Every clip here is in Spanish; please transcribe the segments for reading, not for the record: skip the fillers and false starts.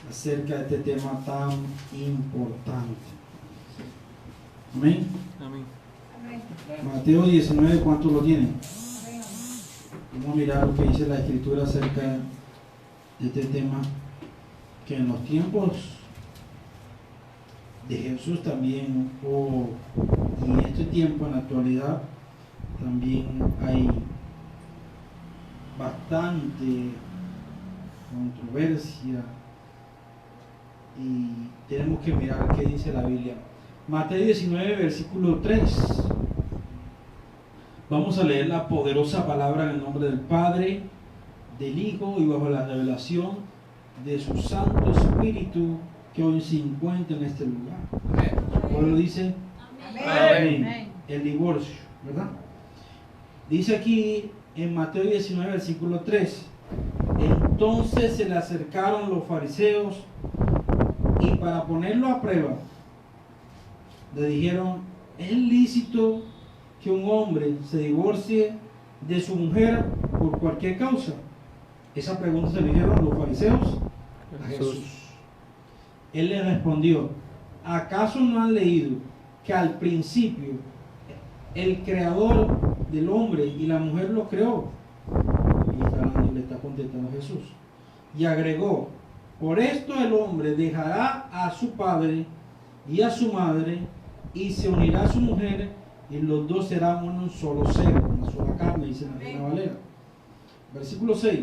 acerca de este tema tan importante. Amén. Amén. Mateo 19, ¿cuántos lo tienen? Vamos a mirar lo que dice la Escritura acerca de este tema, que en los tiempos de Jesús también, y en este tiempo, en la actualidad, también hay bastante controversia y tenemos que mirar qué dice la Biblia. Mateo 19, versículo 3. Vamos a leer la poderosa palabra en el nombre del Padre, del Hijo y bajo la revelación de su Santo Espíritu que hoy se encuentra en este lugar. El pueblo dice amén. El divorcio, ¿verdad? Dice aquí en Mateo 19, versículo 3. Entonces se le acercaron los fariseos y para ponerlo a prueba le dijeron: ¿es lícito que un hombre se divorcie de su mujer por cualquier causa? Esa pregunta se le dijeron los fariseos a Jesús. Él le respondió: ¿acaso no han leído que al principio el creador del hombre y la mujer lo creó? Y le está contestando Jesús. Y agregó: por esto el hombre dejará a su padre y a su madre y se unirá a su mujer y los dos serán un solo ser, una sola carne, dice la Reina Valera. Versículo 6.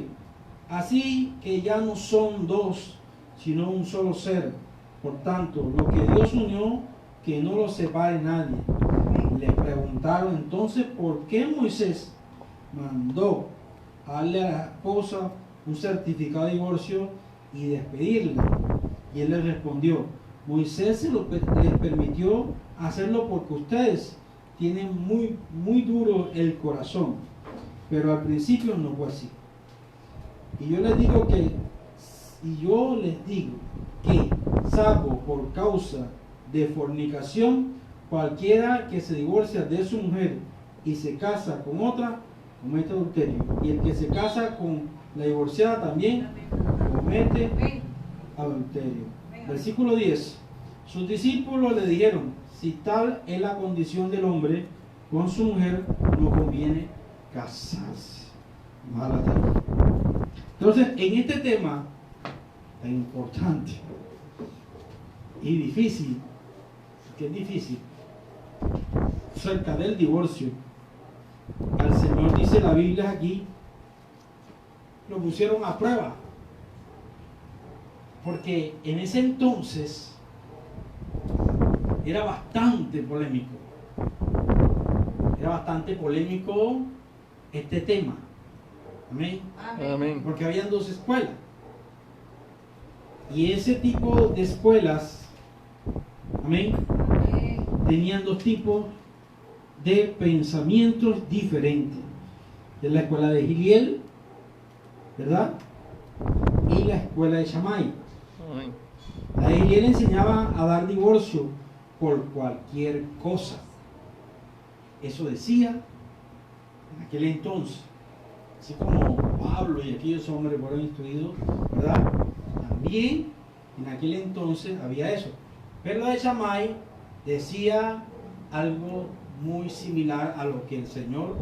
Así que ya no son dos, sino un solo ser. Por tanto, lo que Dios unió, que no lo separe nadie. Le preguntaron entonces por qué Moisés mandó a darle a la esposa un certificado de divorcio y despedirla. Y él le respondió: Moisés les permitió hacerlo porque ustedes tienen muy duro el corazón, pero al principio no fue así. Y yo les digo que, salvo por causa de fornicación, cualquiera que se divorcia de su mujer y se casa con otra, comete adulterio. Y el que se casa con la divorciada también comete adulterio. Versículo 10. Sus discípulos le dijeron: si tal es la condición del hombre con su mujer, no conviene casarse. Mala tarde. Entonces, en este tema tan importante y difícil, que es difícil, cerca del divorcio, al Señor, dice la Biblia aquí, lo pusieron a prueba. Porque en ese entonces era bastante polémico. Era bastante polémico este tema. Amén. Amén. Porque habían dos escuelas. Y ese tipo de escuelas, amén, tenían dos tipos de pensamientos diferentes. De la escuela de Giliel, ¿verdad? Y la escuela de Shammai. Amén. La de Giliel enseñaba a dar divorcio por cualquier cosa. Eso decía en aquel entonces. Así como Pablo y aquellos hombres fueron instruidos, ¿verdad? También en aquel entonces había eso. Pero la de Shammai decía algo muy similar a lo que el Señor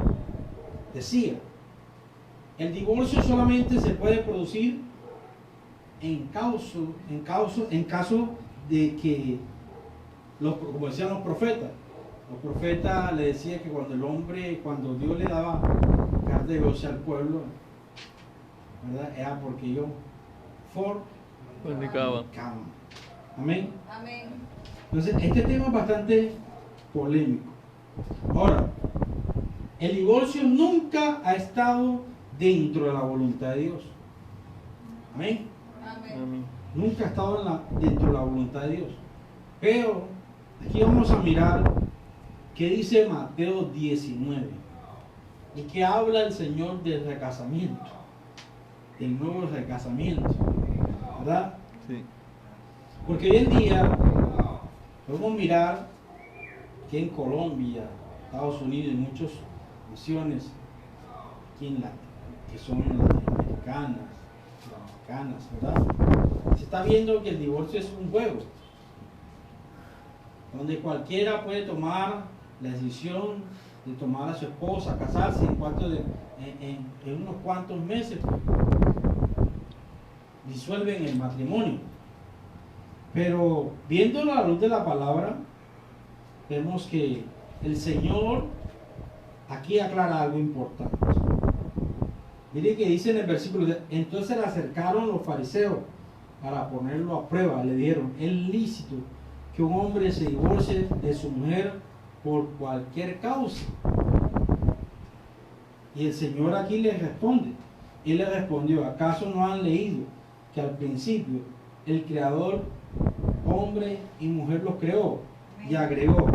decía. El divorcio solamente se puede producir en caso de que, como decían los profetas le decían que cuando Dios le daba carta de divorcio al pueblo, ¿verdad? Era porque ellos fornicaban. Amén. Amén. Entonces, este tema es bastante polémico. Ahora, el divorcio nunca ha estado dentro de la voluntad de Dios. Amén. Amén. Nunca ha estado dentro de la voluntad de Dios. Pero aquí vamos a mirar qué dice Mateo 19 y qué habla el Señor del recasamiento, del nuevo recasamiento, ¿verdad? Sí. Porque hoy en día podemos mirar que en Colombia, Estados Unidos y muchas naciones aquí que son latinoamericanas, ¿verdad? se está viendo que el divorcio es un juego, donde cualquiera puede tomar la decisión de tomar a su esposa, casarse en unos cuantos meses, pues, disuelven el matrimonio. Pero viéndolo a la luz de la palabra, vemos que el Señor aquí aclara algo importante. Mire que dice en el versículo, entonces le acercaron los fariseos para ponerlo a prueba. Le dijeron, ¿es lícito que un hombre se divorcie de su mujer por cualquier causa? Y el Señor aquí les responde. Él le respondió, ¿acaso no han leído que al principio el Creador, hombre y mujer, los creó? Y agregó,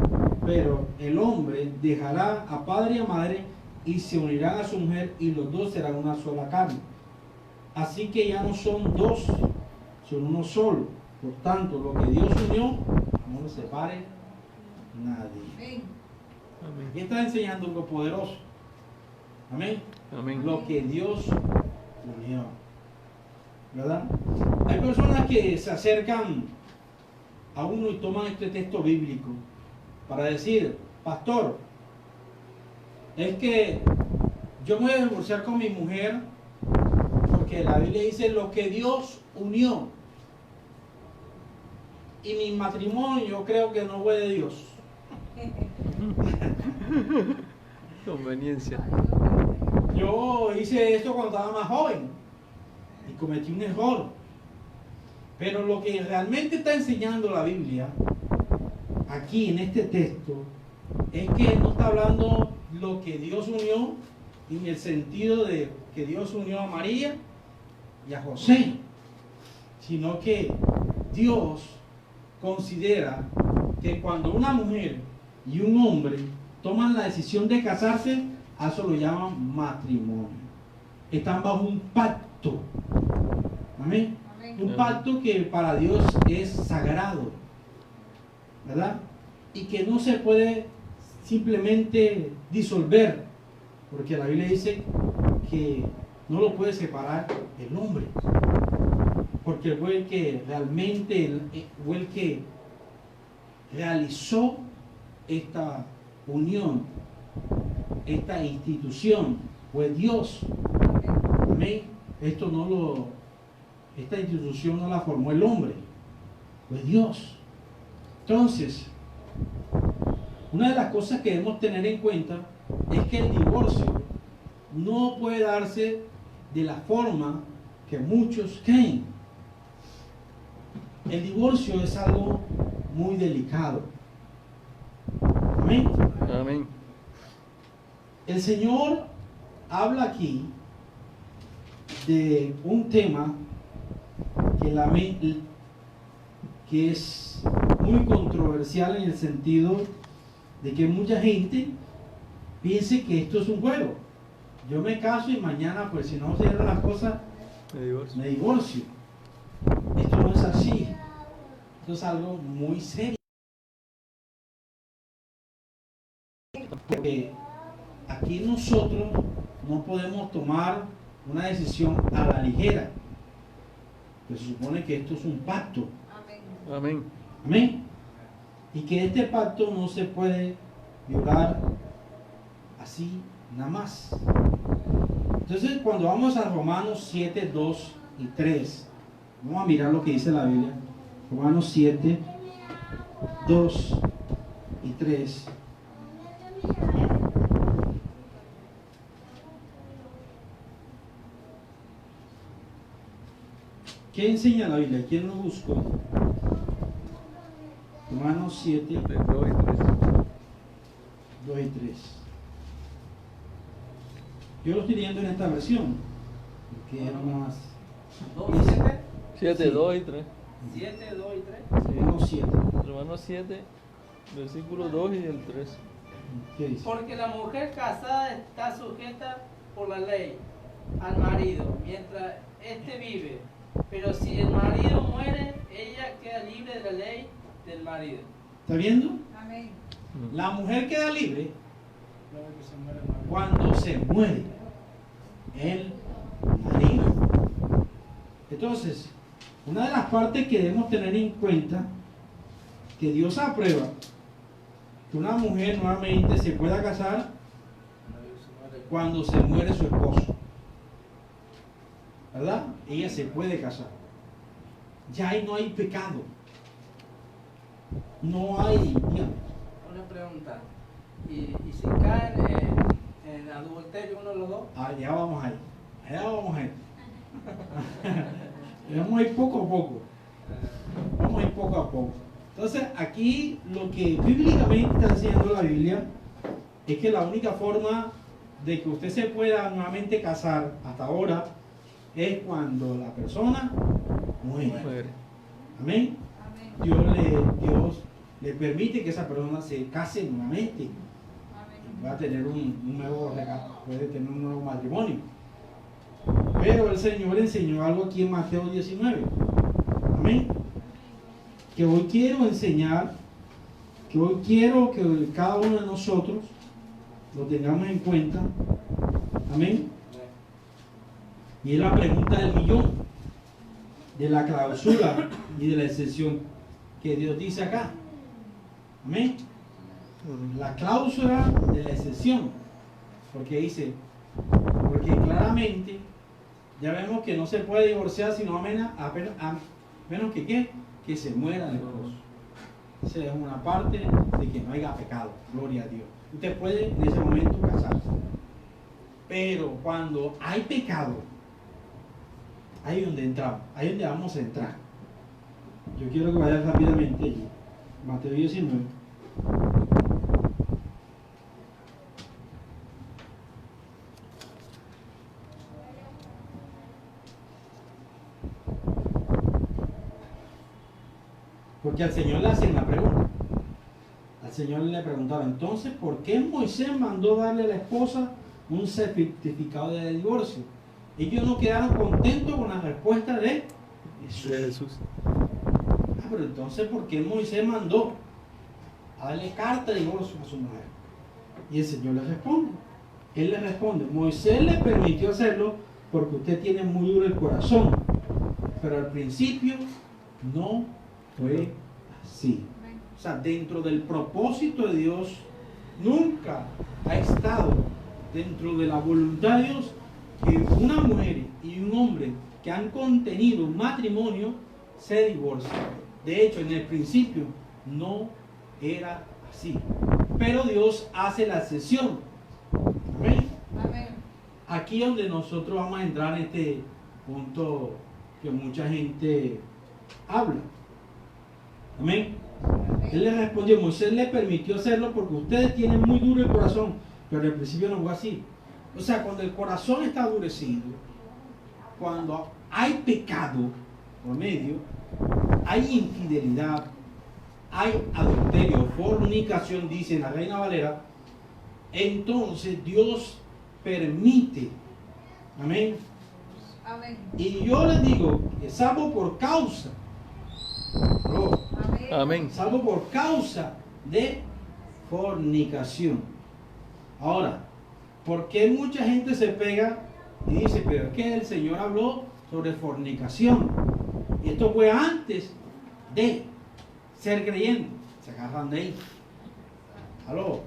pero el hombre dejará a padre y a madre y se unirán a su mujer y los dos serán una sola carne. Así que ya no son dos, son uno solo. Por tanto, lo que Dios unió, no lo separe nadie. Amén. Y está enseñando lo poderoso. Amén. Amén. Lo que Dios unió. ¿Verdad? Hay personas que se acercan a uno y toman este texto bíblico para decir, pastor, es que yo me voy a divorciar con mi mujer porque la Biblia dice lo que Dios unió. Y mi matrimonio yo creo que no fue de Dios. Conveniencia. Yo hice esto cuando estaba más joven y cometí un error. Pero lo que realmente está enseñando la Biblia aquí en este texto es que no está hablando lo que Dios unió en el sentido de que Dios unió a María y a José, sino que Dios considera que cuando una mujer y un hombre toman la decisión de casarse, a eso lo llaman matrimonio. Están bajo un pacto. Amén. Un pacto que para Dios es sagrado, ¿verdad? Y que no se puede simplemente disolver, porque la Biblia dice que no lo puede separar el hombre, porque fue el que realmente, fue el que realizó esta unión, esta institución, fue Dios. Amén. Esta institución no la formó el hombre, fue Dios. Entonces, una de las cosas que debemos tener en cuenta es que el divorcio no puede darse de la forma que muchos creen. El divorcio es algo muy delicado. Amén. Amén. El Señor habla aquí de un tema que es muy controversial en el sentido de que mucha gente piense que esto es un juego. Yo me caso y mañana, pues si no se dieron las cosas, me divorcio. Esto no es así. Esto es algo muy serio. Porque aquí nosotros no podemos tomar una decisión a la ligera. Pues se supone que esto es un pacto. Amén. Amén. Y que este pacto no se puede violar así nada más. Entonces, cuando vamos a Romanos 7, 2 y 3, vamos a mirar lo que dice la Biblia. Romanos 7, 2 y 3. ¿Qué enseña la Biblia? ¿Quién lo buscó? Romanos 7, 2 y 3. 2 y 3. Yo lo estoy leyendo en esta versión, porque era más... 7, Sí. 2 y 3. 7, 2 y 3. Romanos 7. Romanos 7, versículo 2 y el 3. ¿Qué dice? Porque la mujer casada está sujeta por la ley al marido mientras éste vive. Pero si el marido muere, ella queda libre de la ley del marido. ¿Está viendo? Amén. La mujer queda libre cuando se muere el marido. Entonces, Una de las partes que debemos tener en cuenta, que Dios aprueba que una mujer nuevamente se pueda casar cuando se muere su esposo, ¿verdad? Ella se puede casar. Ya ahí no hay pecado. No hay, digamos. Una pregunta. ¿Y si caen en adulterio uno de los dos? Allá vamos ahí. Allá vamos ahí. Vamos a ir poco a poco. Vamos a ir poco a poco. Entonces, aquí lo que bíblicamente está enseñando la Biblia es que la única forma de que usted se pueda nuevamente casar hasta ahora es cuando la persona muere. Amén. Dios le permite que esa persona se case nuevamente. Va a tener un nuevo regalo, puede tener un nuevo matrimonio. Pero el Señor enseñó algo aquí en Mateo 19. Amén. Que hoy quiero enseñar, que hoy quiero que cada uno de nosotros lo tengamos en cuenta. Amén. Y es la pregunta del millón, de la clausura y de la excepción que Dios dice acá. Amén. La cláusula de la excepción, porque dice, porque claramente ya vemos que no se puede divorciar sino a menos que ¿qué? Que se muera el esposo. Esa es una parte de que no haya pecado. Gloria a Dios. Usted puede en ese momento casarse, pero cuando hay pecado, ahí es donde entramos, ahí es donde vamos a entrar. Yo quiero que vaya rápidamente allí. Mateo 19. Porque al Señor le hacen la pregunta. Al Señor le preguntaba, entonces, ¿por qué Moisés mandó darle a la esposa un certificado de divorcio? Ellos no quedaron contentos con la respuesta de Jesús. Pero entonces, ¿por qué Moisés mandó a darle carta de divorcio a su mujer? Y el Señor le responde. Él le responde, Moisés le permitió hacerlo porque usted tiene muy duro el corazón. Pero al principio no fue así. O sea, dentro del propósito de Dios, nunca ha estado dentro de la voluntad de Dios que una mujer y un hombre que han contenido un matrimonio se divorcien. De hecho, en el principio no era así. Pero Dios hace la excepción. ¿Amén? Amén. Aquí es donde nosotros vamos a entrar en este punto que mucha gente habla. Amén. Él le respondió, Moisés le permitió hacerlo porque ustedes tienen muy duro el corazón. Pero al principio no fue así. O sea, cuando el corazón está endurecido, cuando hay pecado por medio, hay infidelidad, hay adulterio, fornicación, dice la Reina Valera, entonces Dios permite. Amén. Amén. Y yo les digo que salvo por causa, Amén. salvo por causa de fornicación. Ahora, ¿por qué mucha gente se pega y dice, pero es que el Señor habló sobre fornicación? Y esto fue antes de ser creyente. Se agarran de ahí. ¿Aló?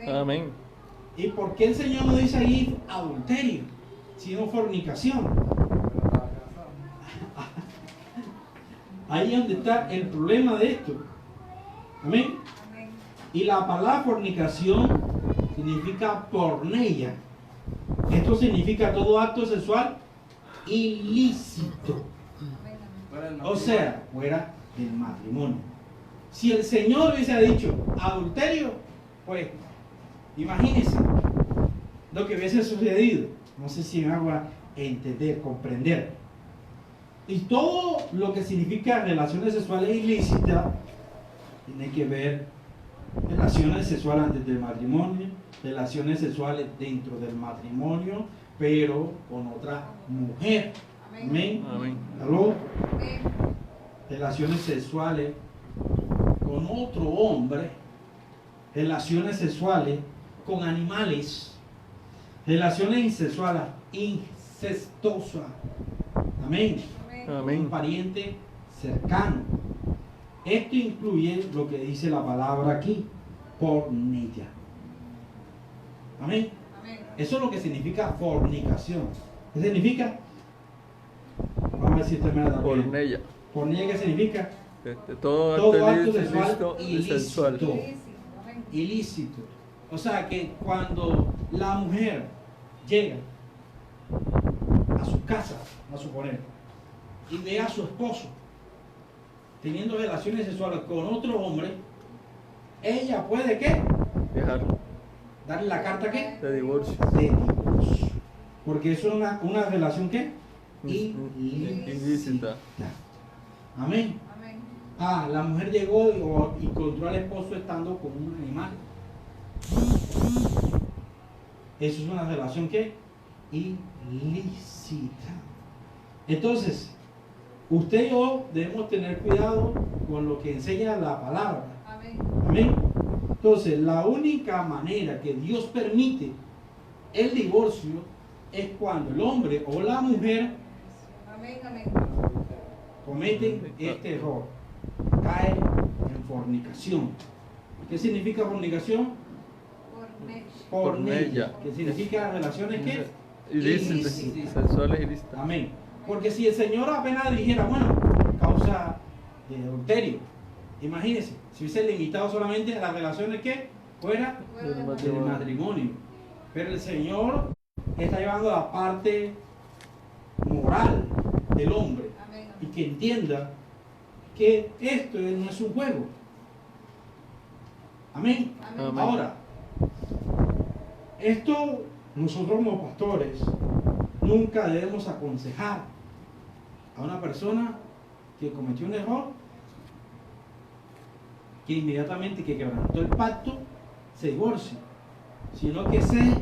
Amén. ¿Y por qué el Señor no dice ahí adulterio, sino fornicación? Ahí es donde está el problema de esto. Amén. Amén. Y la palabra fornicación significa porneia. Esto significa todo acto sexual ilícito. O sea, fuera del matrimonio. Si el Señor hubiese dicho adulterio, pues imagínense lo que hubiese sucedido. No sé si me hago a entender, comprender. Y todo lo que significa relaciones sexuales ilícitas tiene que ver relaciones sexuales antes del matrimonio, relaciones sexuales dentro del matrimonio, pero con otra mujer. Amén. Amén. ¿Aló? Amén. Relaciones sexuales con otro hombre, relaciones sexuales con animales, relaciones sexuales incestuosas. Amén. Amén. Un Amén. pariente cercano. Esto incluye lo que dice la palabra aquí, pornella. Amén. Eso es lo que significa fornicación. ¿Qué significa? Vamos a ver si usted me da bien. Pornella. Pornella, ¿qué significa? Todo acto acto sexual ilícito. sexual. Ilícito. O sea que cuando la mujer llega a su casa, a suponer, y ve a su esposo teniendo relaciones sexuales con otro hombre, ella puede ¿qué? Dejarlo. Darle la carta ¿qué? De divorcio. De divorcio. Porque eso es una relación ¿qué? Ilícita. Amén. La mujer llegó y encontró al esposo estando con un animal. Eso es una relación ¿qué? Ilícita. Entonces, usted y yo debemos tener cuidado con lo que enseña la palabra. Amén. Entonces, la única manera que Dios permite el divorcio es cuando el hombre o la mujer cometen este error, cae en fornicación. ¿Qué significa fornicación? Pornella. ¿Qué significa relaciones qué? Ilícitas. Sexuales ilícitas. Amén. Porque si el Señor apenas dijera, bueno, causa de adulterio, imagínense, si hubiese limitado solamente a las relaciones que fuera del matrimonio. Pero el Señor está llevando la parte moral del hombre y que entienda que esto no es un juego. Amén. Amén. Ahora, esto nosotros como pastores nunca debemos aconsejar a una persona que cometió un error, que inmediatamente que quebrantó el pacto se divorcie, sino que se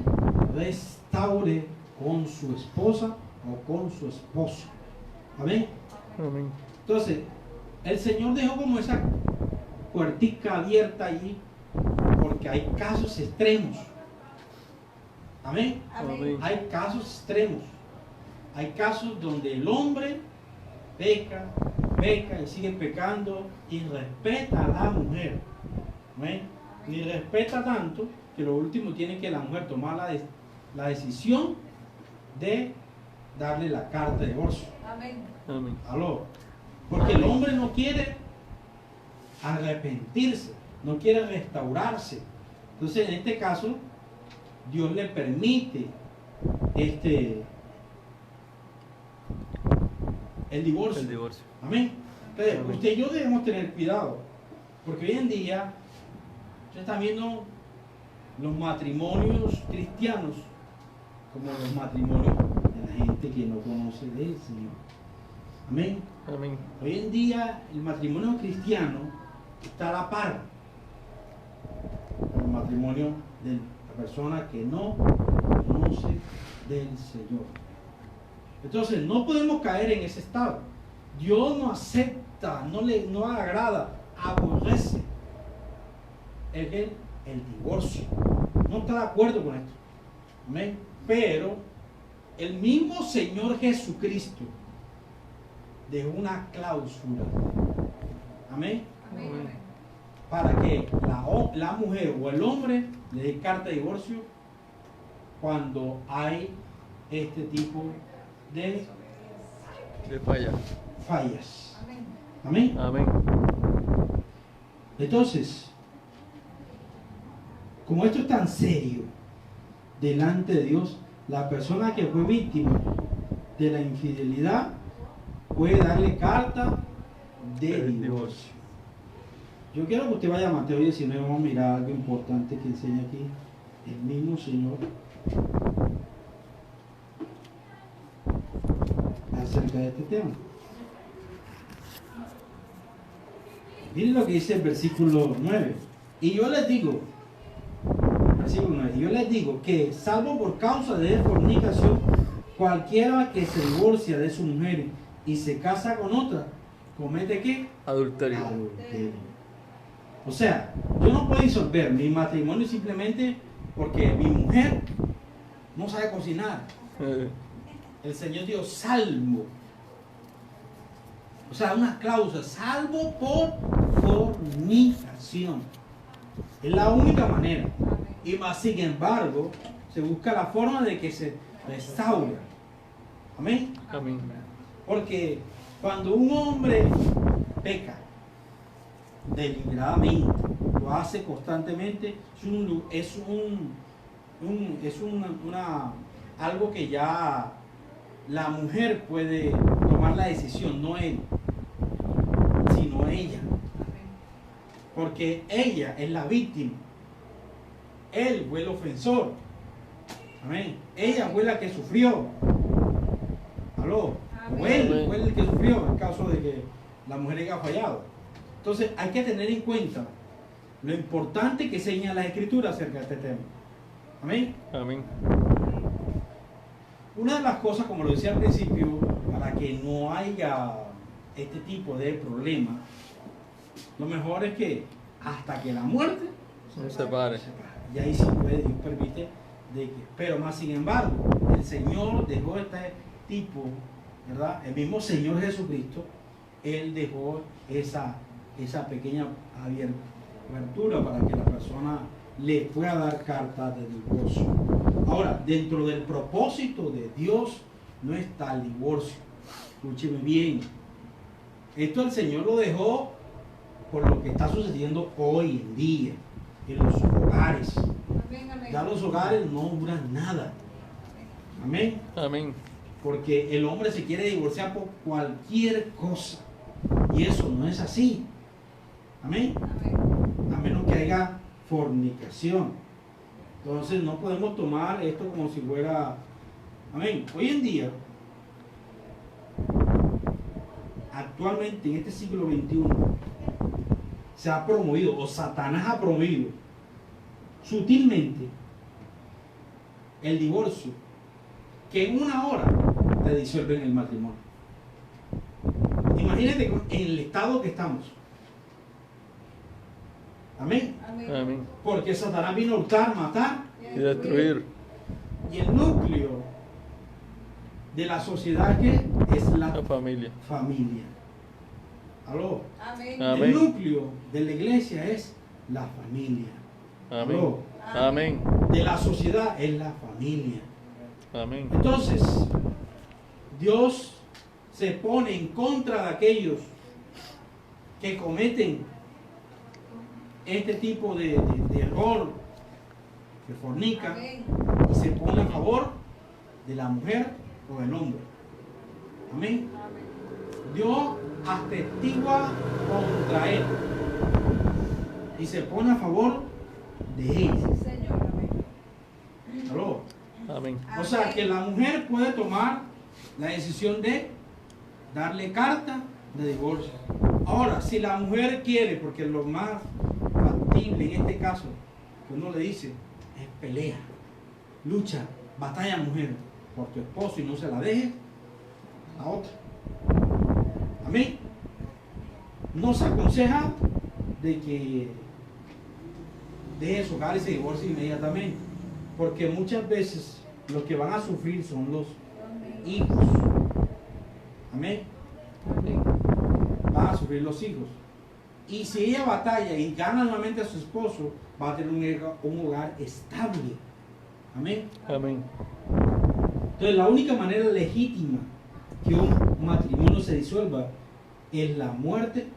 restaure con su esposa o con su esposo. Amén. Amén. Entonces, el Señor dejó como esa puertica abierta allí porque hay casos extremos. Amén. Amén. Hay casos extremos. Hay casos donde el hombre peca y sigue pecando y respeta a la mujer. Amén. Ni respeta tanto que lo último tiene que la mujer tomar la decisión de darle la carta de divorcio. Amén. Aló. Porque el hombre no quiere arrepentirse, no quiere restaurarse. Entonces, en este caso, Dios le permite el divorcio. El divorcio. Amén. Entonces, Amén. usted y yo debemos tener cuidado, porque hoy en día usted está viendo los matrimonios cristianos como los matrimonios de la gente que no conoce del Señor. Amén. Amén. Hoy en día el matrimonio cristiano está a la par con el matrimonio de la persona que no conoce del Señor. Entonces no podemos caer en ese estado. Dios no acepta, no agrada, aborrece el divorcio. No está de acuerdo con esto. Amén. Pero el mismo Señor Jesucristo dejó una cláusula. Amén. Para que la mujer o el hombre le dé carta de divorcio cuando hay este tipo de De falla. fallas. Amén. Amén. Entonces, como esto es tan serio delante de Dios, la persona que fue víctima de la infidelidad puede darle carta de divorcio. Yo quiero que usted vaya a Mateo 19, vamos a mirar algo importante que enseña aquí el mismo Señor acerca de este tema. Miren lo que dice el versículo 9. Y yo les digo, versículo 9, yo les digo que salvo por causa de fornicación, cualquiera que se divorcia de su mujer y se casa con otra, comete ¿qué? Adulterio. Adulterio. O sea, yo no puedo disolver mi matrimonio simplemente porque mi mujer no sabe cocinar. El Señor dijo, salvo O sea, una cláusula, salvo por fornicación. Es la única manera. Y más, sin embargo, se busca la forma de que se restaure. Amén. Amén. Porque cuando un hombre peca deliberadamente, lo hace constantemente, algo que ya la mujer puede tomar la decisión, no él, sino ella. Porque ella es la víctima. Él fue el ofensor. Amén. Ella fue la que sufrió. ¿Aló? O él fue el que sufrió en caso de que la mujer haya fallado. Entonces hay que tener en cuenta lo importante que señala la Escritura acerca de este tema. Amén. Amén. Una de las cosas, como lo decía al principio, para que no haya este tipo de problemas, lo mejor es que hasta que la muerte Se separe. y ahí sí puede, Dios permite, pero más sin embargo, el Señor dejó este tipo, ¿verdad? El mismo Señor Jesucristo, Él dejó esa pequeña abertura para que la persona le pueda dar carta de divorcio. Ahora, dentro del propósito de Dios no está el divorcio. Escúcheme bien. Esto el Señor lo dejó por lo que está sucediendo hoy en día en los hogares. Ya los hogares no duran nada. Amén. Amén. Porque el hombre se quiere divorciar por cualquier cosa. Y eso no es así. Amén. A menos que haya fornicación. Entonces no podemos tomar esto como si fuera... Amén. Hoy en día, actualmente en este siglo XXI, se ha promovido, o Satanás ha promovido, sutilmente, el divorcio, que en una hora te disuelven el matrimonio. Imagínate en el estado que estamos. Amén. Amén. Porque Satanás vino a hurtar, matar Y destruir. y el núcleo de la sociedad que es la La familia. familia. ¿Aló? Amén. El núcleo de la iglesia es la familia. Amén. ¿Aló? Amén. De la sociedad es la familia. Amén. Entonces, Dios se pone en contra de aquellos que cometen este tipo de error, que fornican, y se pone a favor de la mujer o del hombre. Amén. Dios atestigua contra él y se pone a favor de ella. ¿Aló? Amén. O sea que la mujer puede tomar la decisión de darle carta de divorcio. Ahora, si la mujer quiere, porque lo más factible en este caso que uno le dice es pelea, lucha, batalla mujer por tu esposo y no se la deje a otra. Amén. No se aconseja de que deje su hogar y se divorcie inmediatamente, porque muchas veces los que van a sufrir son los hijos. Amén. Van a sufrir los hijos. Y si ella batalla y gana nuevamente a su esposo, va a tener un hogar estable. Amén. Amén. Entonces la única manera legítima que un matrimonio se disuelva es la muerte,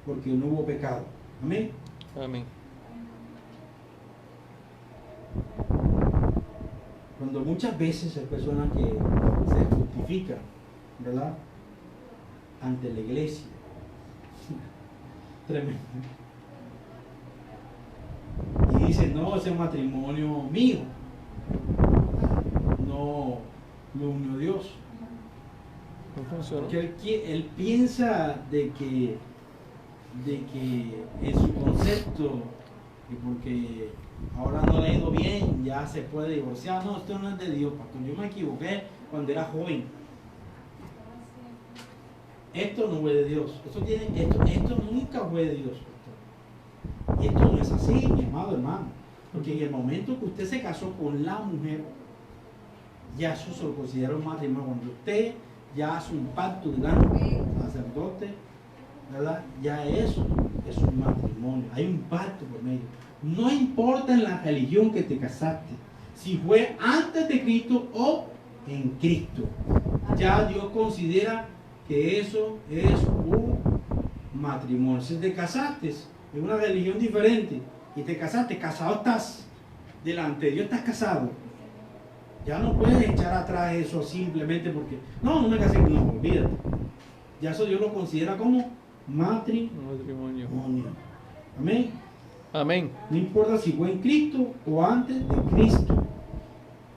porque no hubo pecado. Amén. Amén. Cuando muchas veces hay personas que se justifican, ¿verdad?, ante la iglesia. Tremendo. Y dicen, no, ese matrimonio mío. No lo unió Dios. No funcionó. Porque él piensa de que en su concepto, y porque ahora no le ha ido bien, ya se puede divorciar. No, esto no es de Dios, pastor. Yo me equivoqué cuando era joven. Esto no fue de Dios. Esto nunca fue de Dios, pastor. Y esto no es así, mi amado hermano. Porque en el momento que usted se casó con la mujer, ya eso se lo considera un matrimonio. Cuando usted ya hace un pacto de sacerdocio sacerdote, ¿verdad? Ya eso es un matrimonio, hay un pacto por medio. No importa en la religión que te casaste, si fue antes de Cristo o en Cristo, ya Dios considera que eso es un matrimonio. Si te casaste en una religión diferente y te casaste, casado estás delante de Dios, estás casado. Ya no puedes echar atrás eso simplemente porque no me casé, no, olvídate. Ya eso Dios lo considera como matrimonio. Amén. Amén. No importa si fue en Cristo o antes de Cristo.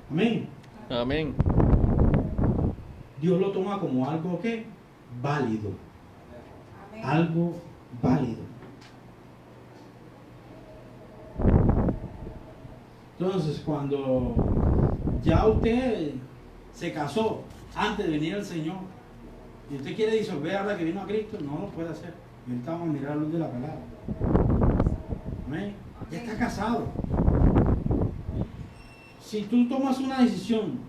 Amén. Amén. Dios lo toma como algo que válido. Amén. Algo válido. Entonces, cuando ya usted se casó antes de venir al Señor y usted quiere disolver ahora que vino a Cristo, no lo puede hacer. Y ahorita vamos a mirar la luz de la palabra. Amén. Ya está casado. Si tú tomas una decisión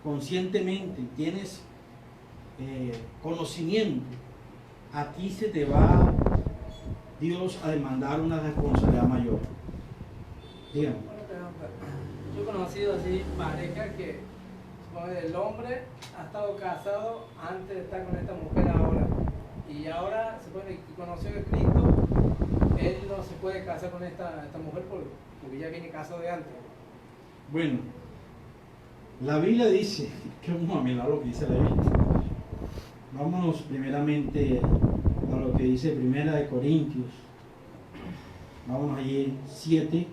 conscientemente, tienes conocimiento, a ti se te va Dios a demandar una responsabilidad mayor. Dígame. Yo he conocido así parejas que supongo, el hombre ha estado casado antes de estar con esta mujer ahora. Y ahora se supone que conoció a Cristo, él no se puede casar con esta mujer porque ya viene casado de antes. Bueno, la Biblia dice, que vamos a mirar lo que dice la Biblia. Vámonos primeramente a lo que dice Primera de Corintios. Vámonos allí 7,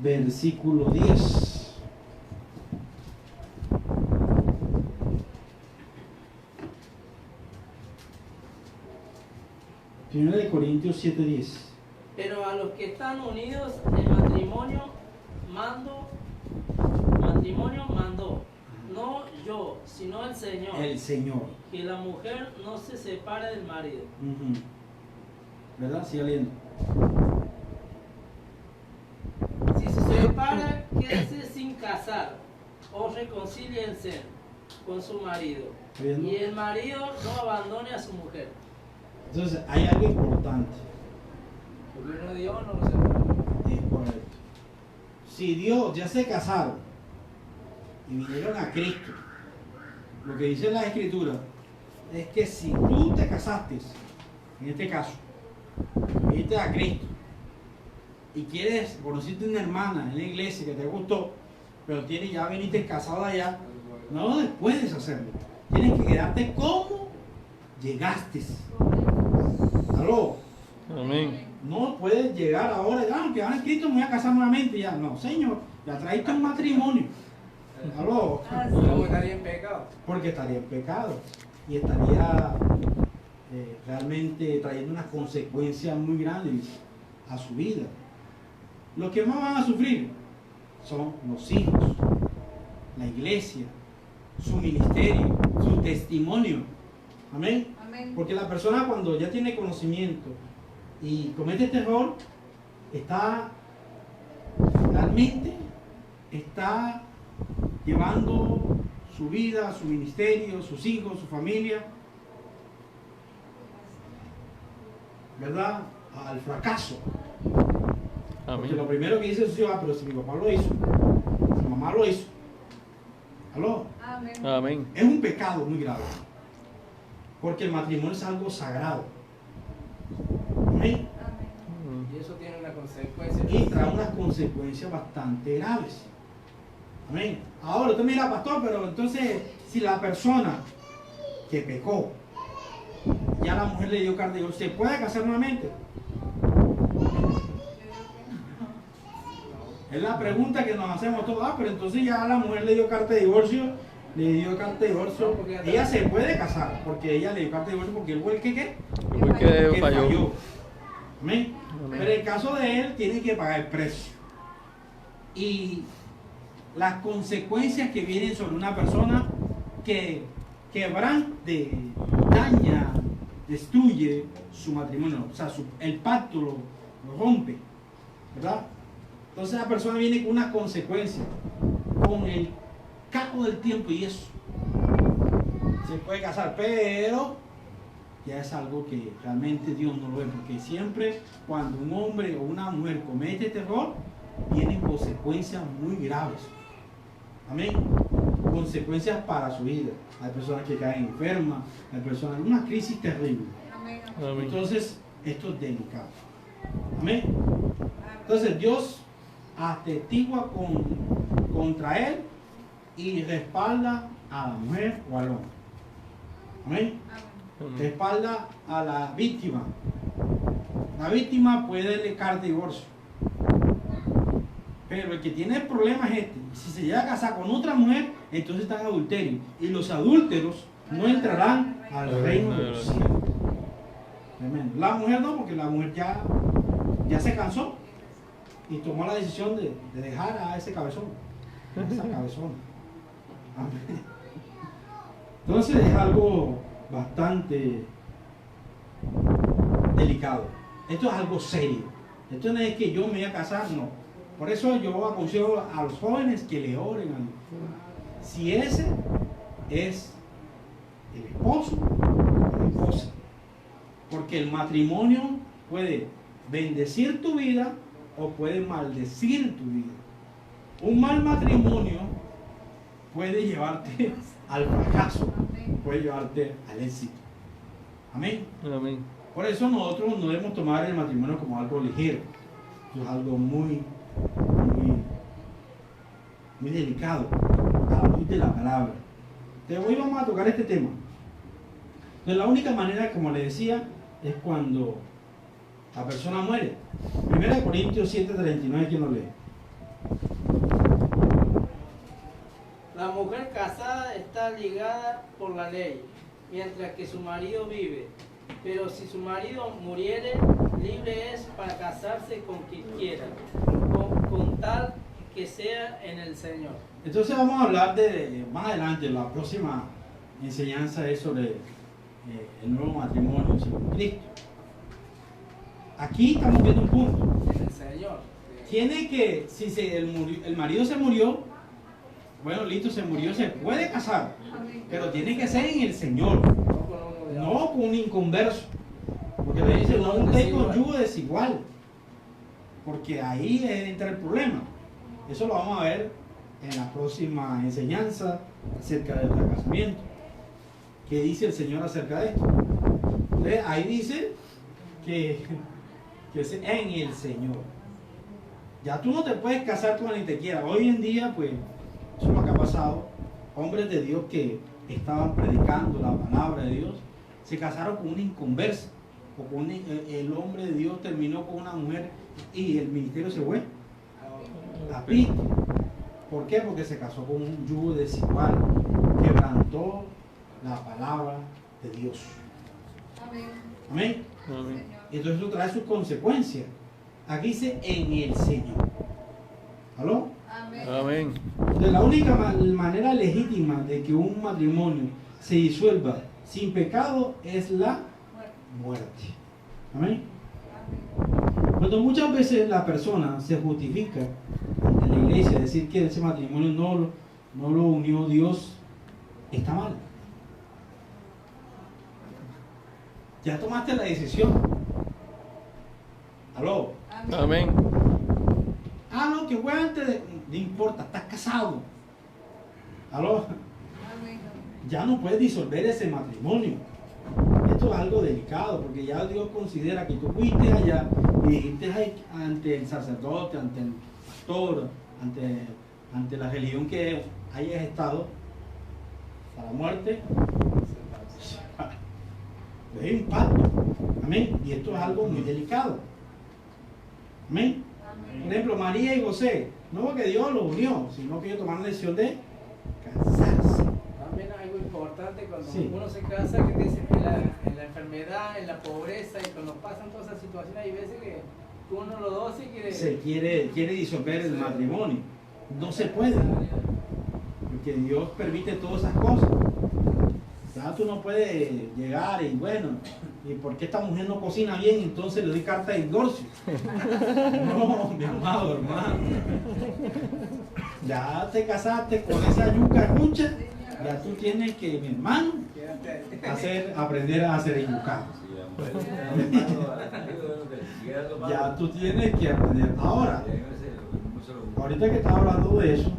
versículo 10. Primera de Corintios 7:10. Pero a los que están unidos en matrimonio mandó, no yo, sino el Señor, El Señor. que la mujer no se separe del marido. Ujú. ¿Verdad? Sigue leyendo. Si se separa, quédese sin casar, o reconcíliense con su marido. ¿Está viendo? Y el marido no abandone a su mujer. Entonces, hay algo importante. Porque uno de Dios no lo separa. Es correcto. Si Dios ya se casaron y vinieron a Cristo, lo que dice la Escritura es que si tú te casaste, en este caso, viniste a Cristo y quieres, conociste una hermana en la iglesia que te gustó, pero ya viniste casado allá, no puedes hacerlo. Tienes que quedarte como llegaste. ¿Aló? Amén. No puedes llegar ahora, aunque ahora en Cristo me voy a casar nuevamente, ya. No, Señor, ya traíste un matrimonio. ¿Aló? ¿Cómo estaría en pecado? Porque estaría en pecado y estaría realmente trayendo unas consecuencias muy grandes a su vida. Los que más van a sufrir son los hijos, la iglesia, su ministerio, su testimonio. Amén. Amén. Porque la persona cuando ya tiene conocimiento y comete este error, realmente está llevando su vida, su ministerio, sus hijos, su familia, ¿verdad?, al fracaso. Porque lo Amén. primero que dice su hijo, pero si mi papá lo hizo, si mi mamá lo hizo, ¿aló? Amén. Amén. Es un pecado muy grave. Porque el matrimonio es algo sagrado. Amén. Amén. Y eso tiene una consecuencia. Y trae unas consecuencias bastante graves. Amén. Ahora usted mira, pastor, pero entonces si la persona que pecó, ya la mujer le dio carta de divorcio, ¿se puede casar nuevamente? Es la pregunta que nos hacemos todos. Pero entonces ya la mujer le dio carta de divorcio, ella se puede casar, porque ella le dio carta de divorcio porque él fue el que Porque falló. Amén. Amén. Pero en el caso de él, tiene que pagar el precio. Y las consecuencias que vienen sobre una persona que quebrante, daña, destruye su matrimonio, o sea, el pacto lo rompe, ¿verdad? Entonces la persona viene con unas consecuencias, con el cabo del tiempo y eso se puede casar, pero ya es algo que realmente Dios no lo ve, porque siempre cuando un hombre o una mujer comete este error, vienen consecuencias muy graves. Amén. Consecuencias para su vida. Hay personas que caen enfermas, hay personas en una crisis terrible. Amén. Amén. Entonces, esto es delicado. Amén. Entonces, Dios atestigua contra él y respalda a la mujer o al hombre. Amén. Amén. Respalda a la víctima. La víctima puede darle carta de divorcio. Pero el que tiene el problema es este. Si se llega a casar con otra mujer, entonces está en adulterio. Y los adúlteros no entrarán al reino de los cielos. Tremendo. La mujer no, porque la mujer ya se cansó y tomó la decisión de dejar a ese cabezón, a esa cabezona. Amén. Entonces es algo bastante delicado. Esto es algo serio. Esto no es que yo me voy a casar, no. Por eso yo aconsejo a los jóvenes que le oren a Dios. Si ese es el esposo o la esposa. Porque el matrimonio puede bendecir tu vida o puede maldecir tu vida. Un mal matrimonio puede llevarte al fracaso, puede llevarte al éxito. Amén. Amén. Por eso nosotros no debemos tomar el matrimonio como algo ligero. Es algo muy delicado a la luz de la palabra. Entonces, hoy vamos a tocar este tema. Entonces, la única manera, como le decía, es cuando la persona muere. 1 Corintios 7:39, ¿quién lo lee? La mujer casada está ligada por la ley, mientras que su marido vive. Pero si su marido muriere, libre es para casarse con quien quiera, con tal que sea en el Señor. Entonces vamos a hablar más adelante, la próxima enseñanza es sobre el nuevo matrimonio según Cristo. Aquí estamos viendo un punto. En el Señor. Tiene que, si el marido se murió, bueno, listo, se murió, se puede casar, pero tiene que ser en el Señor, no con un inconverso. Porque le dice, no juntéis con yugo desigual, porque ahí entra el problema. Eso lo vamos a ver en la próxima enseñanza acerca del casamiento. ¿Qué dice el Señor acerca de esto? Entonces, ahí dice que es en el Señor. Ya tú no te puedes casar con quien te quiera. Hoy en día, pues, eso es lo que ha pasado. Hombres de Dios que estaban predicando la palabra de Dios se casaron con una inconversa. O con el hombre de Dios terminó con una mujer y el ministerio se fue a pique. ¿Por qué? Porque se casó con un yugo desigual, quebrantó la palabra de Dios. Amén. Amén. Amén. Y entonces eso trae sus consecuencias. Aquí dice en el Señor. ¿Aló? Amén. Amén. De la única manera legítima de que un matrimonio se disuelva sin pecado es la muerte. Amén. Cuando muchas veces la persona se justifica ante la iglesia, decir que ese matrimonio no lo unió Dios, está mal. Ya tomaste la decisión. ¿Aló? Amén. Ah, no, que fue antes de... No importa, estás casado. ¿Aló? Amén. Ya no puedes disolver ese matrimonio. Esto es algo delicado, porque ya Dios considera que tú fuiste allá y dijiste ahí ante el sacerdote, ante el pastor, ante la religión que hayas estado, hasta la muerte. Es impacto. Amén. Y esto es algo muy delicado. Amén. Por ejemplo, María y José, no porque Dios los unió, sino que ellos tomaron la decisión de casarse. También algo importante cuando Sí. uno se casa, que dice en la enfermedad, en la pobreza, y cuando pasan todas esas situaciones, hay veces que uno de los dos se quiere... Se quiere disolver el matrimonio. No se puede, porque Dios permite todas esas cosas. Ya tú no puedes llegar y bueno, ¿y por qué esta mujer no cocina bien? Entonces le doy carta de divorcio. No, mi amado hermano. Ya te casaste con esa yuca mucha, ya tú tienes que, mi hermano, aprender a hacer educado. Ya tú tienes que aprender. Ahora, ahorita que estaba hablando de eso,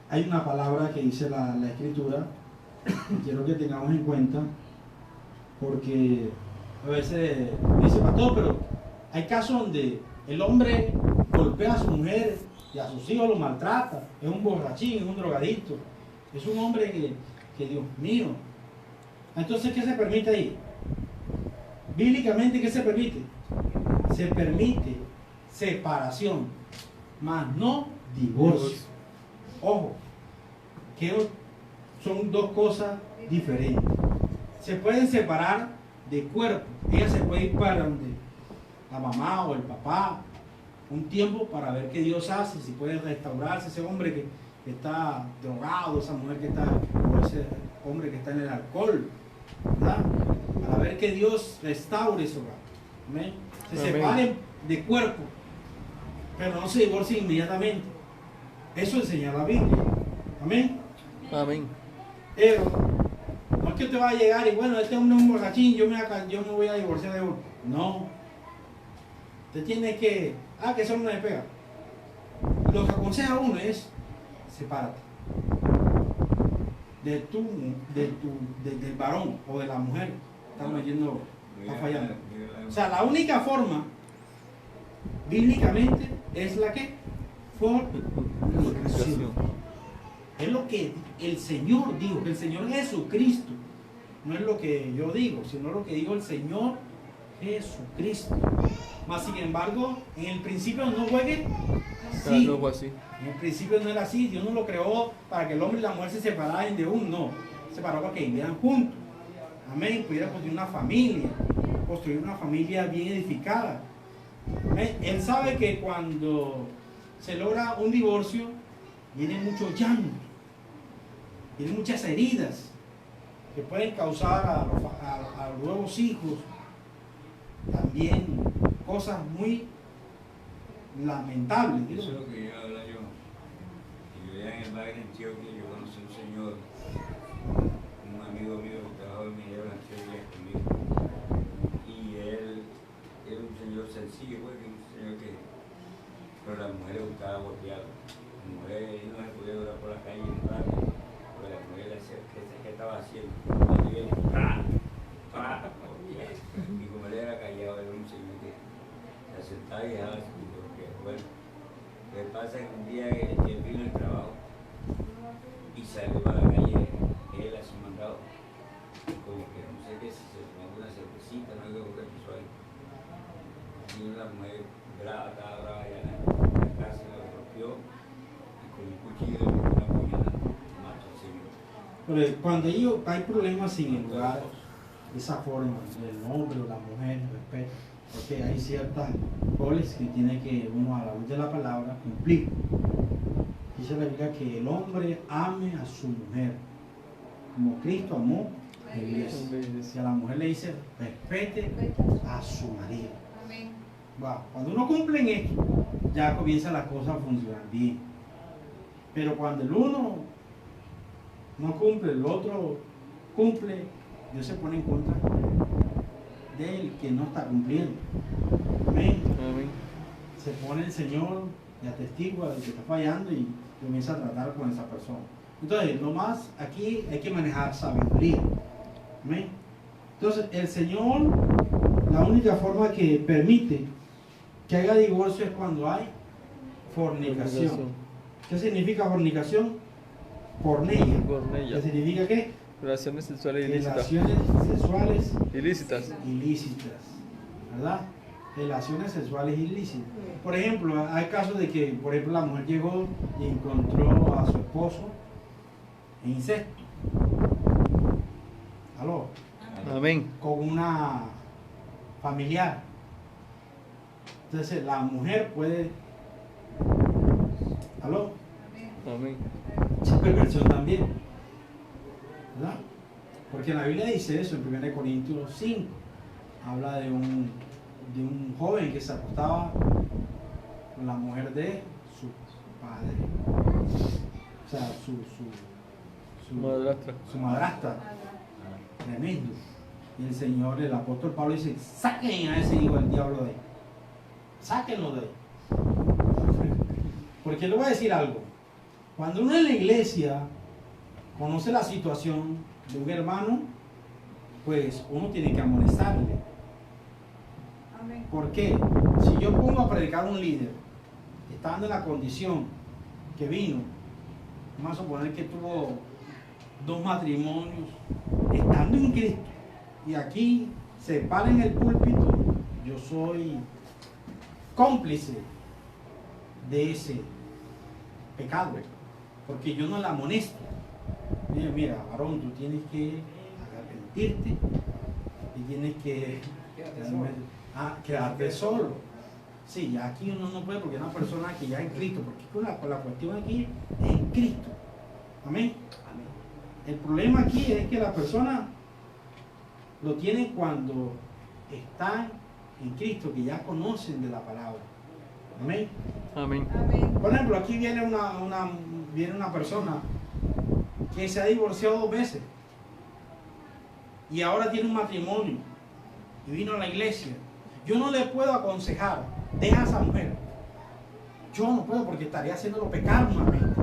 hay una palabra que dice la escritura, y quiero que tengamos en cuenta, porque a veces dice pastor, pero hay casos donde el hombre golpea a su mujer y a sus hijos los maltrata, es un borrachín, es un drogadicto, es un hombre que Dios mío. Entonces, ¿qué se permite ahí? Bíblicamente, ¿qué se permite? Se permite separación, más no divorcio. Ojo, que son dos cosas diferentes. Se pueden separar de cuerpo. Ella se puede ir para donde la mamá o el papá un tiempo para ver qué Dios hace, si puede restaurarse ese hombre que está drogado, esa mujer que está, o ese hombre que está en el alcohol, ¿verdad? Para ver que Dios restaure su hogar. ¿Amén? Se separen de cuerpo, pero no se divorcien inmediatamente. Eso enseña la Biblia. Amén. Amén. Pero no es que usted va a llegar y bueno, este hombre es un borrachín, yo me voy a divorciar de uno. No. Usted tiene que, que eso no me pega. Lo que aconseja uno es, sepárate del varón o de la mujer. Está fallando. O sea, la única forma, bíblicamente, es la que fornicación. Es lo que el Señor dijo, que el Señor Jesucristo, no es lo que yo digo, sino lo que dijo el Señor Jesucristo. Mas sin embargo, en el principio no fue así. En el principio no era así. Dios no lo creó para que el hombre y la mujer se separaran de uno, no. Se separó para que vivieran juntos. Amén. Pudieran construir una familia bien edificada. Amén. Él sabe que cuando se logra un divorcio, viene mucho llanto, vienen muchas heridas que pueden causar a los nuevos hijos también cosas muy lamentables. Eso es lo que yo hablo yo. Y yo ya en el barrio de Antioquia, yo conocí a un señor, un amigo mío que trabajó en mi en Antioquia conmigo. Y él era un señor sencillo, porque un señor pero a las mujeres le gustaba golpear. Las mujeres no se podía durar por la calle en un rato, porque la mujer le decía, ¿qué estaba haciendo? Cuando yo le y como él era callado, era un señor que se sentaba y dejaba así, porque bueno, lo que pasa es que un día él vino al trabajo y salió para la calle, él a su mandado, como que no sé qué, si se tomó una cervecita, no sé qué pasó ahí. Y una mujer brava, estaba brava allá en la casa, lo golpeó y con un cuchillo le metió una puñalada, mató al señor. Pero cuando hay problemas en el hogar, esa forma, el hombre o la mujer, respeto, porque hay ciertas roles que tiene que uno a la luz de la palabra cumplir. Dice la Biblia que el hombre ame a su mujer, como Cristo amó a la iglesia. Y a la mujer le dice, respete a su marido. Wow. Cuando uno cumple en esto, ya comienza la cosa a funcionar bien. Pero cuando el uno no cumple, el otro cumple, Dios se pone en contra del que no está cumpliendo. Amén. Amén. Se pone el Señor de atestigua del que está fallando y comienza a tratar con esa persona. Entonces, nomás aquí hay que manejar sabiduría. Amén. Entonces, el Señor, la única forma que permite que haya divorcio es cuando hay fornicación. ¿Qué significa fornicación? Porneia. ¿Qué significa qué? Relaciones sexuales ilícitas. Relaciones sexuales Ilícitas. ¿Verdad? Relaciones sexuales ilícitas. Por ejemplo, hay casos de que, por ejemplo, la mujer llegó y encontró a su esposo en incesto. ¿Aló? Amén. Con una familiar. Entonces, la mujer puede. ¿Aló? Amén. Es perversión también. ¿Verdad? Porque la Biblia dice eso en 1 Corintios 5. Habla de un joven que se acostaba con la mujer de su padre. O sea, su madrastra. tremendo. Y el Señor, el apóstol Pablo dice, saquen a ese hijo del diablo de ahí. Sáquenlo de ahí. Porque le voy a decir algo. Cuando uno en la iglesia conoce la situación de un hermano, pues uno tiene que amonestarle. Amén. ¿Por qué? Si yo pongo a predicar a un líder, estando en la condición que vino, vamos a suponer que tuvo 2 matrimonios, estando en Cristo, y aquí se para en el púlpito, yo soy cómplice de ese pecado, porque yo no la amonesto. Mira, varón, tú tienes que arrepentirte y tienes que quedarte solo. Sí, ya aquí uno no puede porque es una persona que ya en Cristo, porque la cuestión aquí es en Cristo. Amén. El problema aquí es que la persona lo tiene cuando están en Cristo, que ya conocen de la palabra. Amén. Amén. Amén. Por ejemplo, aquí viene una persona que se ha divorciado 2 veces y ahora tiene un matrimonio y vino a la iglesia. Yo no le puedo aconsejar, deja a esa mujer. Yo no puedo porque estaría haciéndolo pecar nuevamente.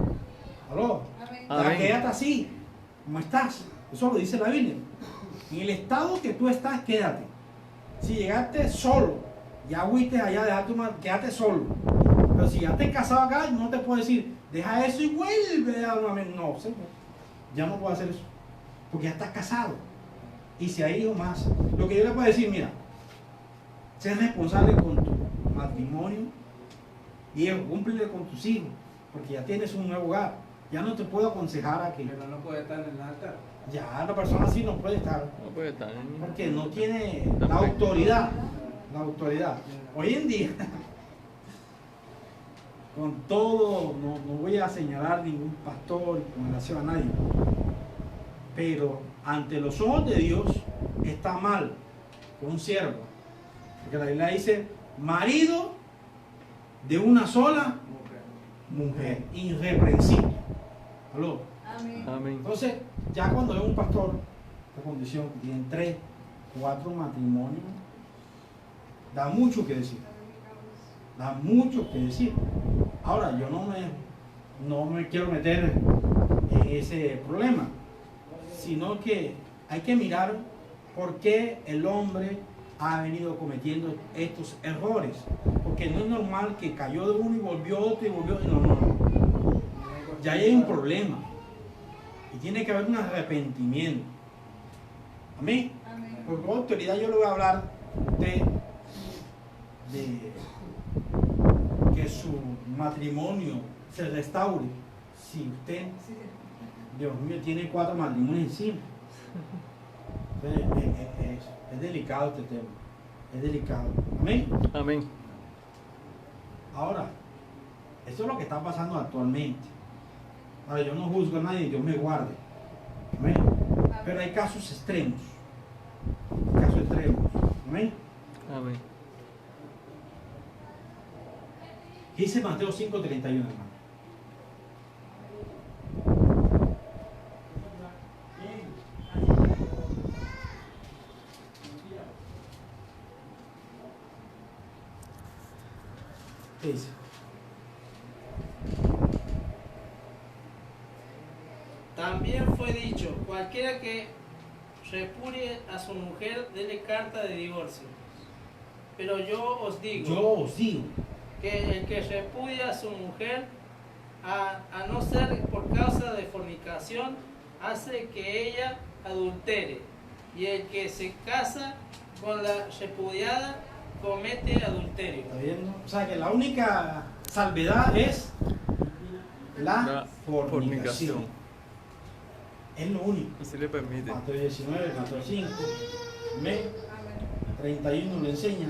¿Aló? Amén. Amén. Quédate así, como estás. Eso lo dice la Biblia. En el estado que tú estás, quédate. Si llegaste solo, ya fuiste allá, quédate solo. Pero si ya te has casado acá, no te puedo decir, deja eso y vuelve a nuevamente. No, señor, ya no puedo hacer eso. Porque ya estás casado. Y si hay hijos más. Lo que yo le puedo decir, mira, sé responsable con tu matrimonio y cúmplele con tus hijos, porque ya tienes un nuevo hogar. Ya no te puedo aconsejar a que Pero no puede estar en el altar. ya la persona así no puede estar, No puede estar. porque no tiene la autoridad. La autoridad. Hoy en día, con todo, no voy a señalar ningún pastor con relación a nadie, pero ante los ojos de Dios está mal que un siervo, porque la Biblia dice marido de una sola mujer, irreprensible. ¿Aló? Amén. Amén. Entonces, ya cuando es un pastor, esta condición que tiene 3, 4 matrimonios, da mucho que decir. Da mucho que decir. Ahora, yo no me quiero meter en ese problema, sino que hay que mirar por qué el hombre ha venido cometiendo estos errores. Porque no es normal que cayó de uno y volvió otro y volvió otro. No. Ya hay un problema. Y tiene que haber un arrepentimiento. Amén. Amén. Por con autoridad yo le voy a hablar de que su matrimonio se restaure. Si usted, Sí, sí. Dios mío, tiene 4 matrimonios encima. Entonces, es delicado este tema. Es delicado. Amén. Amén. Ahora, esto es lo que está pasando actualmente. Ahora, yo no juzgo a nadie, Dios me guarde. Amén. Pero hay casos extremos. Casos extremos. Amén. Amén. Dice Mateo 5:31, hermano. ¿Qué dice? También fue dicho, cualquiera que repudie a su mujer, dele carta de divorcio. Pero yo os digo, Yo os digo, que el que repudia a su mujer, a no ser por causa de fornicación, hace que ella adultere. Y el que se casa con la repudiada, comete adulterio. ¿está viendo? O sea que la única salvedad es la La fornicación. fornicación. Es lo único. Así le permite. Mateo 19, 14, 5, Amén. Amén. 31 le enseña.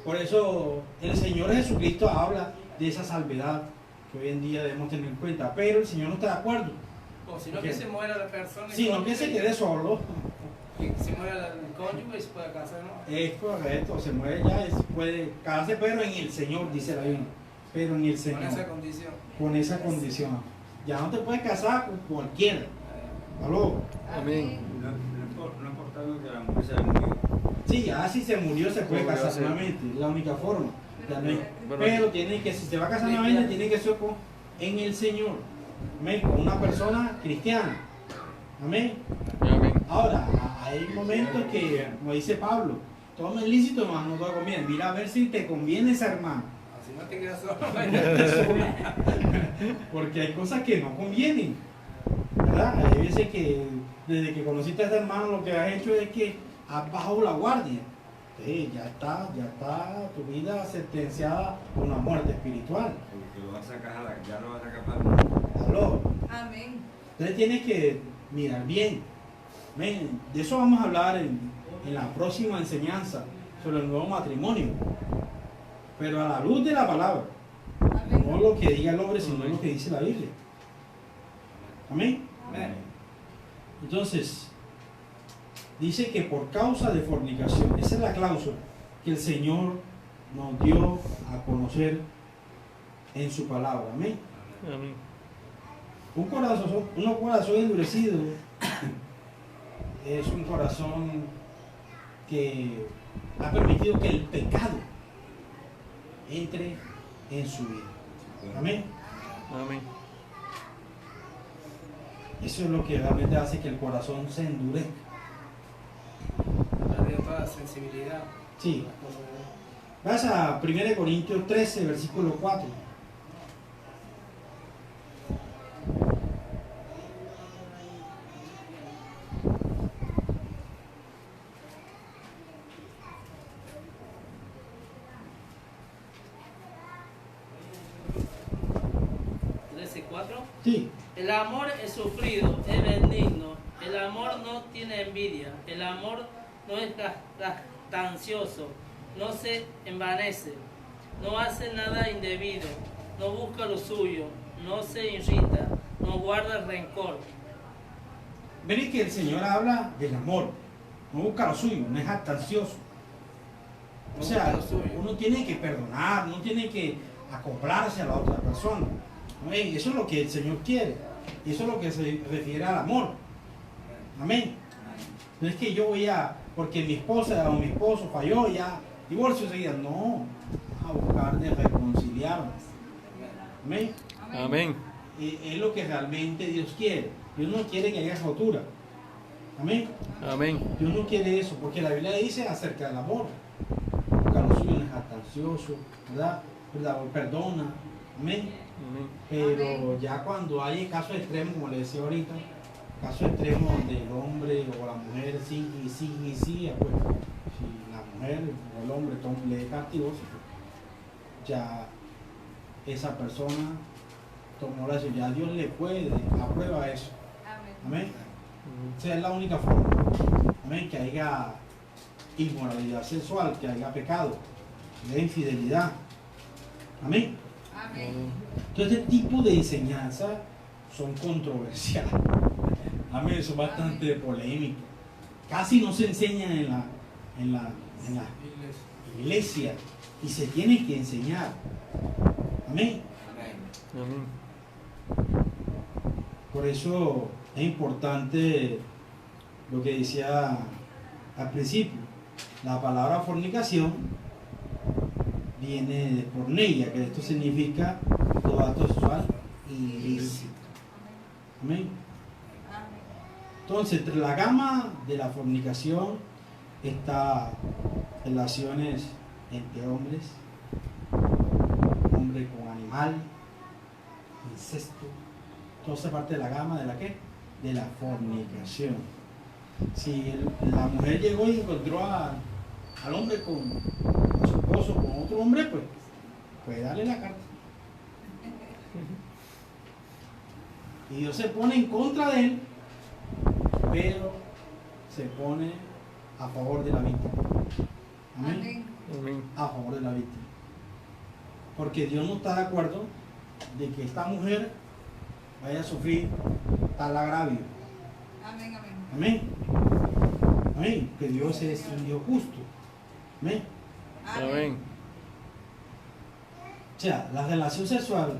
Por eso el Señor Jesucristo habla de esa salvedad que hoy en día debemos tener en cuenta. Pero el Señor no está de acuerdo. O sino ¿Por que qué? se muera la persona. y Sino que se quede solo. Que se muera el cónyuge y se pueda casar, ¿no? Es correcto, se muere ya, puede casarse, pero en el Señor, dice la Biblia. Pero en el Con Señor. esa condición. Con esa condición. Ya no te puedes casar con cualquiera. ¿Aló? Amén. No importa Sabemos que la mujer se murió. Sí, ya si se murió se puede Murió, casar sí. nuevamente, es la única forma. Ya no hay- Pero- pero tiene que, si se va a casar nuevamente, tiene que ser en el Señor. Amén, con una persona cristiana. Amén. Amén. Ahora, hay momentos que, como dice Pablo, todo es lícito, hermano, no todo conviene. Mira a ver si te conviene ese hermano. Así no te quedas solo. Porque hay cosas que no convienen. ¿Verdad? Hay veces que desde que conociste a este hermano lo que has hecho es que has bajado la guardia. Sí, ya está tu vida sentenciada con la muerte espiritual. Porque lo vas a sacar, ya lo vas a sacar para ¿Aló? Amén. Entonces tienes que mirar bien. Ven, de eso vamos a hablar en la próxima enseñanza sobre el nuevo matrimonio. Pero a la luz de la palabra. Amén. No lo que diga el hombre, sino lo que dice la Biblia. Amén. Amén. Entonces, dice que por causa de fornicación, esa es la cláusula que el Señor nos dio a conocer en su palabra. Amén. Amén. Un corazón endurecido es un corazón que ha permitido que el pecado entre en su vida. Amén. Amén. Eso es lo que realmente hace que el corazón se endurezca. Perdió toda sensibilidad. Sí. Las cosas de Dios. Vas a 1 Corintios 13, versículo 4. Sí. El amor es sufrido, es benigno. El amor no tiene envidia. El amor no es jactancioso. No se envanece. No hace nada indebido. No busca lo suyo. No se irrita. No guarda rencor. Ven que el Señor habla del amor. No busca lo suyo, no es jactancioso. O sea, No busca lo suyo. uno tiene que perdonar, no tiene que acoplarse a la otra persona. Amén. Eso es lo que el Señor quiere. Y eso es lo que se refiere al amor. Amén. No es que yo voy a, porque mi esposa o mi esposo falló, ya divorcio enseguida. No, a buscar de reconciliarnos. Amén. Amén. Es lo que realmente Dios quiere. Dios no quiere que haya rotura. Amén. Amén. Dios no quiere eso, porque la Biblia dice acerca del amor. Busca lo suyo, no es jactancioso, ¿verdad? Perdona. Amén. Amén. Pero ya cuando hay casos extremos, como le decía ahorita, casos extremos donde el hombre o la mujer sí, pues si la mujer o el hombre le castigo, pues, ya esa persona tomó la decisión, ya Dios le puede, aprueba eso. Amén. Esa es la única forma. Amén. Que haya inmoralidad sexual, que haya pecado, que haya infidelidad. Amén. Entonces, este tipo de enseñanzas son controversiales. Amén. Son bastante polémicas. Casi no se enseñan en la iglesia y se tiene que enseñar. Amén. Amén. Por eso es importante lo que decía al principio. La palabra fornicación viene de porneia, que esto significa todo acto sexual ilícito. Amén. Entonces, entre la gama de la fornicación está relaciones entre hombres, hombre con animal, incesto. Todo eso es parte de la gama de la ¿qué? De la fornicación. Si la mujer llegó y encontró al hombre a su esposo con otro hombre, pues puede darle la carta. Y Dios se pone en contra de él, pero se pone a favor de la víctima. Amén. Amén. A favor de la víctima. Porque Dios no está de acuerdo de que esta mujer vaya a sufrir tal agravio. Amén. Amén. Amén. Que Dios es un Dios justo. Amén. Amén. O sea, la relación sexual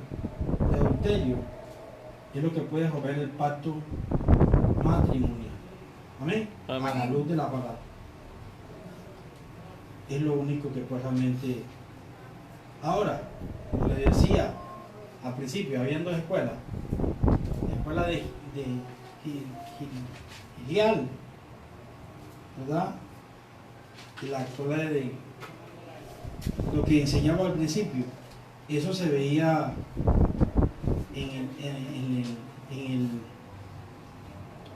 de adulterio es lo que puede romper el pacto matrimonial. Amén. Amén. A la luz de la palabra. Es lo único que pues realmente. Ahora, como les decía al principio, había dos escuelas. La escuela de Gilial, ¿verdad? Y la escuela de lo que enseñaba al principio. Eso se veía en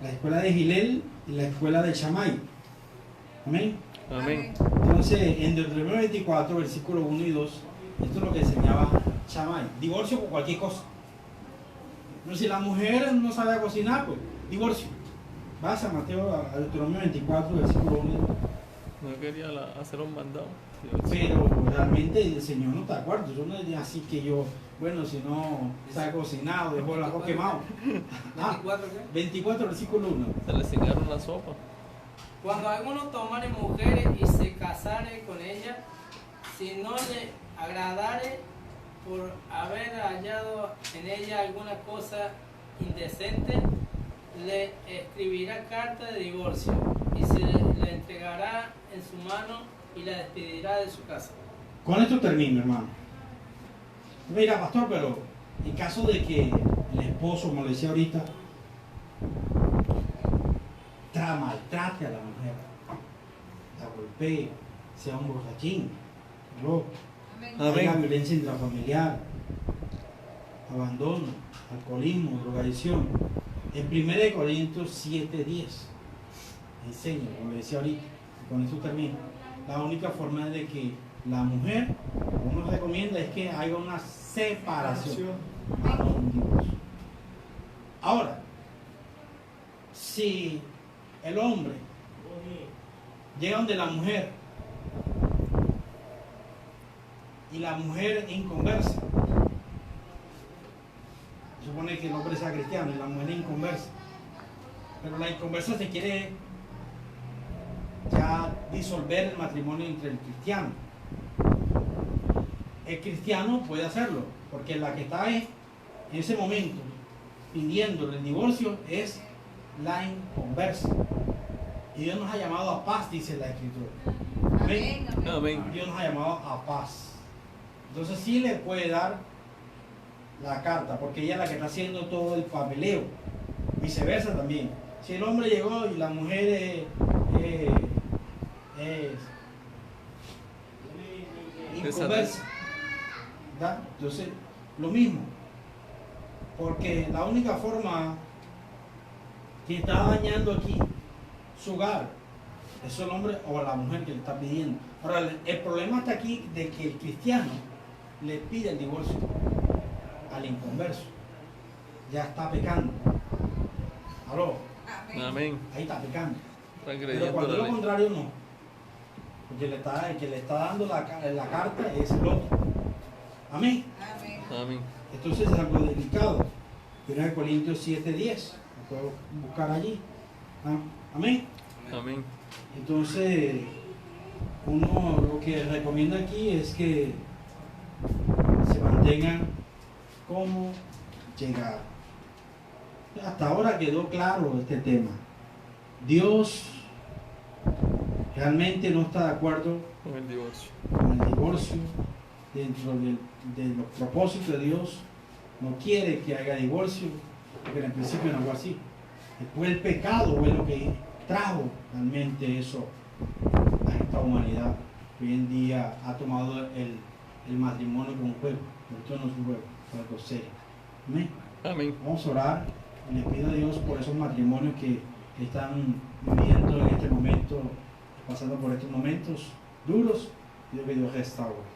la escuela de Gilel y la escuela de Shammai. Amén. Amén. Entonces, en Deuteronomio 24, versículos 1 y 2, esto es lo que enseñaba Shammai. Divorcio por cualquier cosa. Pero si la mujer no sabe cocinar, pues divorcio. Vas a Mateo, a Deuteronomio 24, versículo 1 y 2. No quería hacer un mandado. Pero realmente el Señor no está de acuerdo. Yo no es así que yo, bueno, si no sabe cocinar, dejo el arroz quemado. Ah, 24, ¿qué? 24, versículo 1. Se le cingaron la sopa. Cuando alguno tomare mujeres y se casare con ella, si no le agradare por haber hallado en ella alguna cosa indecente, le escribirá carta de divorcio y se le entregará en su mano y la despedirá de su casa. Con esto termino, hermano. Mira, pastor, pero en caso de que el esposo, como le decía ahorita, maltrate a la mujer, la golpee, sea un borrachín, loco, Amén. haya Amén. violencia intrafamiliar, abandono, alcoholismo, drogadicción. En 1 Corintios 7:10 enseña, como le decía ahorita, y con esto termino. La única forma de que la mujer, como uno recomienda, es que haya una separación, no un divorcio. Ahora, si el hombre llega donde la mujer y la mujer inconversa, supone que el hombre sea cristiano y la mujer es inconversa, pero la inconversa se quiere ya disolver el matrimonio entre el cristiano. El cristiano puede hacerlo, porque la que está en ese momento pidiendo el divorcio es la inconversa. Y Dios nos ha llamado a paz, dice la Escritura. Amén. Amén. Amén. Dios nos ha llamado a paz. Entonces sí le puede dar la carta, porque ella es la que está haciendo todo el papeleo. Viceversa también. Si el hombre llegó y la mujer es inconversa, ¿verdad? Entonces, lo mismo. Porque la única forma que está dañando aquí su hogar es el hombre o la mujer que le está pidiendo. Ahora, el problema está aquí de que el cristiano le pide el divorcio al inconverso. Ya está pecando. ¿Aló? Amén. Amén. Ahí está pecando. Está Pero creyendo cuando es la lo ley. contrario, no. Porque el que le está dando la carta es el otro. Amén. Amén. Amén. Entonces es algo delicado. 1 Corintios 7:10. Lo puedo buscar allí. Amén. Amén. Entonces, uno lo que recomienda aquí es que se mantengan como llegar. Hasta ahora quedó claro este tema. Dios realmente no está de acuerdo Con el divorcio. con el divorcio. Dentro de los propósitos de Dios, no quiere que haya divorcio, porque en el principio no fue así. Después el pecado fue lo que trajo realmente eso a esta humanidad, que hoy en día ha tomado el matrimonio como un juego. Pero esto no es un juego, es algo serio. Amén. Amén. Vamos a orar y le pido a Dios por esos matrimonios que están viviendo en este momento, pasando por estos momentos duros, y que Dios restaure.